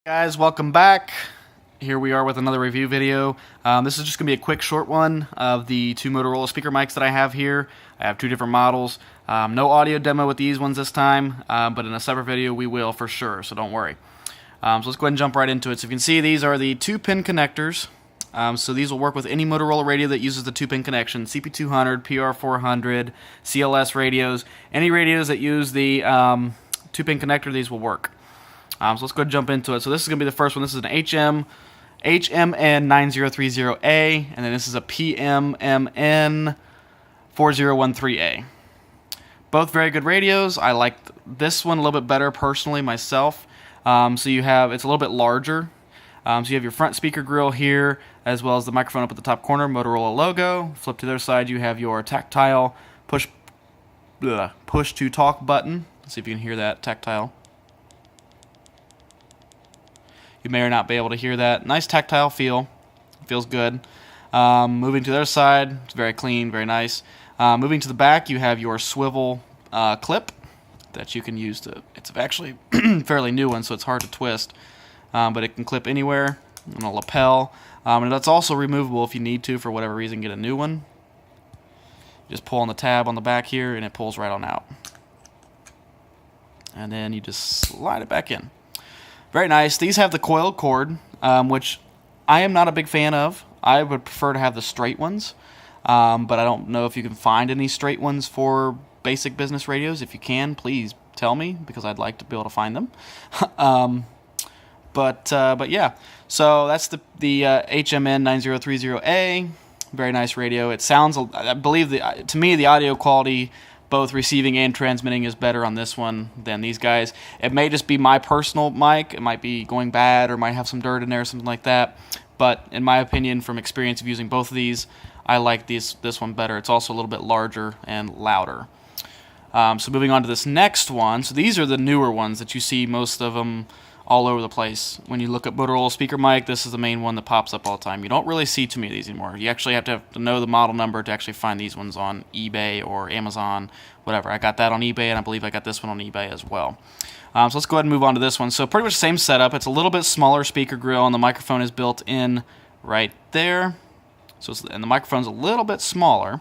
Guys, welcome back. Here we are with another review video. This is just going to be a quick short one of the two Motorola speaker mics that I have here. I have two different models. No audio demo with these ones this time, but in a separate video we will for sure, so don't worry. So let's go ahead and jump right into it. So if you can see, these are the 2-pin connectors. So these will work with any Motorola radio that uses the 2-pin connection. CP200, PR400, CLS radios. Any radios that use the 2-pin connector, these will work. So let's go ahead and jump into it. So this is going to be the first one. This is an HMN 9030A, and then this is a PMMN 4013A. Both very good radios. I like this one a little bit better personally myself. So you have, it's a little bit larger. So you have your front speaker grill here, as well as the microphone up at the top corner, Motorola logo. Flip to the other side, you have your tactile push to talk button. Let's see if you can hear that tactile. You may or not be able to hear that. Nice tactile feel. Feels good. Moving to the other side, it's very clean, very nice. Moving to the back, you have your swivel clip that you can use to, it's actually a fairly new one, so it's hard to twist. But it can clip anywhere on a lapel. And that's also removable if you need to, for whatever reason, get a new one. Just pull on the tab on the back here, and it pulls right on out. And then you just slide it back in. Very nice. These have the coiled cord, which I am not a big fan of. I would prefer to have the straight ones, but I don't know if you can find any straight ones for basic business radios. If you can, please tell me, because I'd like to be able to find them. But yeah, so that's the HMN 9030A. Very nice radio. It sounds, I believe, to me, the audio quality, both receiving and transmitting, is better on this one than these guys. It may just be my personal mic. It might be going bad, or might have some dirt in there or something like that. But in my opinion, from experience of using both of these, I like this one better. It's also a little bit larger and louder. So moving on to this next one. So these are the newer ones that you see, most of them all over the place. When you look at Motorola speaker mic, this is the main one that pops up all the time. You don't really see too many of these anymore. You actually have to know the model number to actually find these ones on eBay or Amazon, whatever. I got that on eBay, and I believe I got this one on eBay as well. So let's go ahead and move on to this one. So pretty much the same setup. It's a little bit smaller speaker grill, and the microphone is built in right there. So and the microphone's a little bit smaller,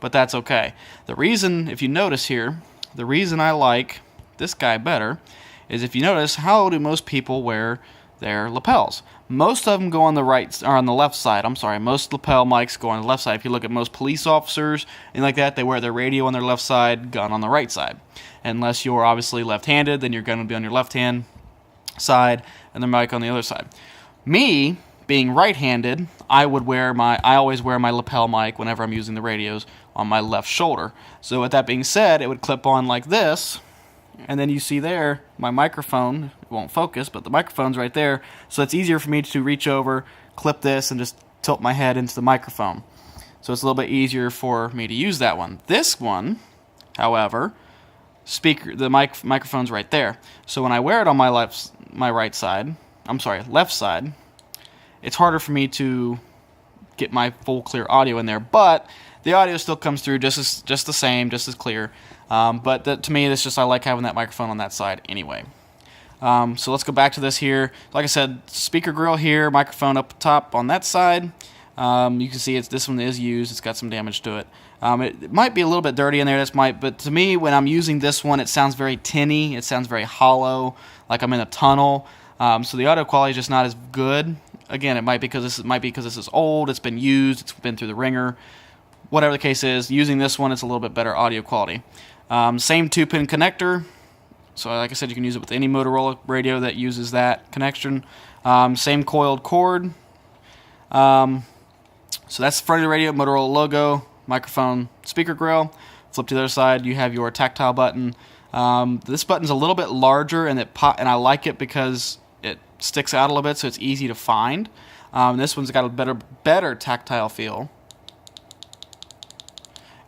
but that's okay. The reason, if you notice here, the reason I like this guy better is, if you notice, how do most people wear their lapels? Most of them go on the right, or on the left side. I'm sorry, most lapel mics go on the left side. If you look at most police officers and like that, they wear their radio on their left side, gun on the right side. Unless you're obviously left-handed, then your gun would be on your left-hand side and the mic on the other side. Me, being right-handed, I always wear my lapel mic whenever I'm using the radios on my left shoulder. So with that being said, it would clip on like this. And then you see there, my microphone, it won't focus, but the microphone's right there, so it's easier for me to reach over, clip this, and just tilt my head into the microphone. So it's a little bit easier for me to use that one. This one, however, microphone's right there. So when I wear it on my left side, it's harder for me to get my full clear audio in there, but the audio still comes through just the same, just as clear. But to me, it's just, I like having that microphone on that side anyway. So let's go back to this here. Like I said, speaker grill here, microphone up top on that side. You can see this one is used. It's got some damage to it. It might be a little bit dirty in there. But to me, when I'm using this one, it sounds very tinny. It sounds very hollow, like I'm in a tunnel. So the audio quality is just not as good. Again, it might be because this is old. It's been used. It's been through the ringer. Whatever the case is, using this one, it's a little bit better audio quality. Same 2-pin connector. So like I said, you can use it with any Motorola radio that uses that connection. Same coiled cord. So that's the front of the radio, Motorola logo, microphone, speaker grill. Flip to the other side, you have your tactile button. This button's a little bit larger, and I like it because it sticks out a little bit, so it's easy to find. This one's got a better tactile feel,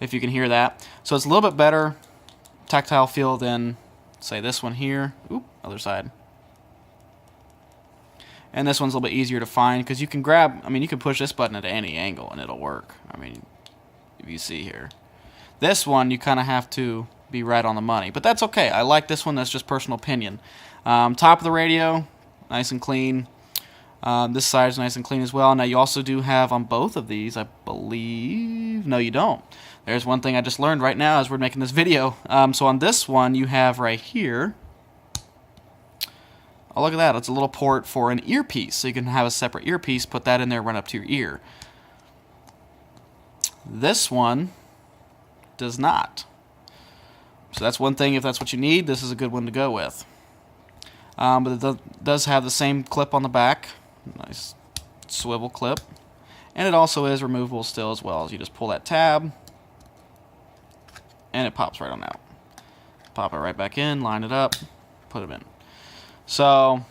if you can hear that. So it's a little bit better tactile feel than, say, this one here. Oop, other side. And this one's a little bit easier to find, because you can you can push this button at any angle and it'll work. If you see here. This one, you kind of have to be right on the money, but that's okay. I like this one. That's just personal opinion. Top of the radio, nice and clean. This side is nice and clean as well. Now you also do have on both of these, I believe, no you don't. There's one thing I just learned right now as we're making this video. So on this one you have right here, oh look at that, it's a little port for an earpiece. So you can have a separate earpiece, put that in there, run up to your ear. This one does not. So that's one thing, if that's what you need, this is a good one to go with. But it does have the same clip on the back. Nice swivel clip. And it also is removable still as well. As you just pull that tab, and it pops right on out. Pop it right back in, line it up, put it in. So,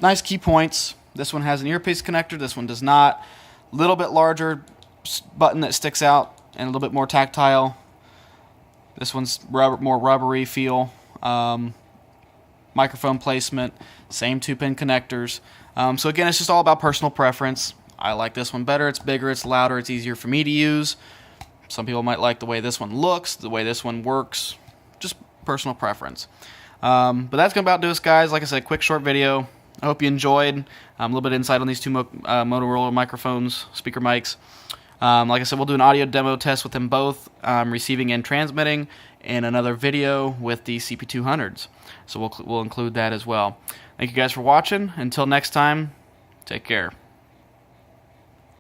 nice key points. This one has an earpiece connector, this one does not. A little bit larger button that sticks out and a little bit more tactile. This one's more rubbery feel. Microphone placement, same 2-pin connectors. So again, it's just all about personal preference. I like this one better. It's bigger, it's louder, it's easier for me to use. Some people might like the way this one looks, the way this one works. Just personal preference. But that's going to about do us, guys. Like I said, quick short video. I hope you enjoyed. A little bit of insight on these two Motorola microphones, speaker mics. Like I said, we'll do an audio demo test with them both, receiving and transmitting, and another video with the CP200s. So we'll include that as well. Thank you guys for watching. Until next time, take care.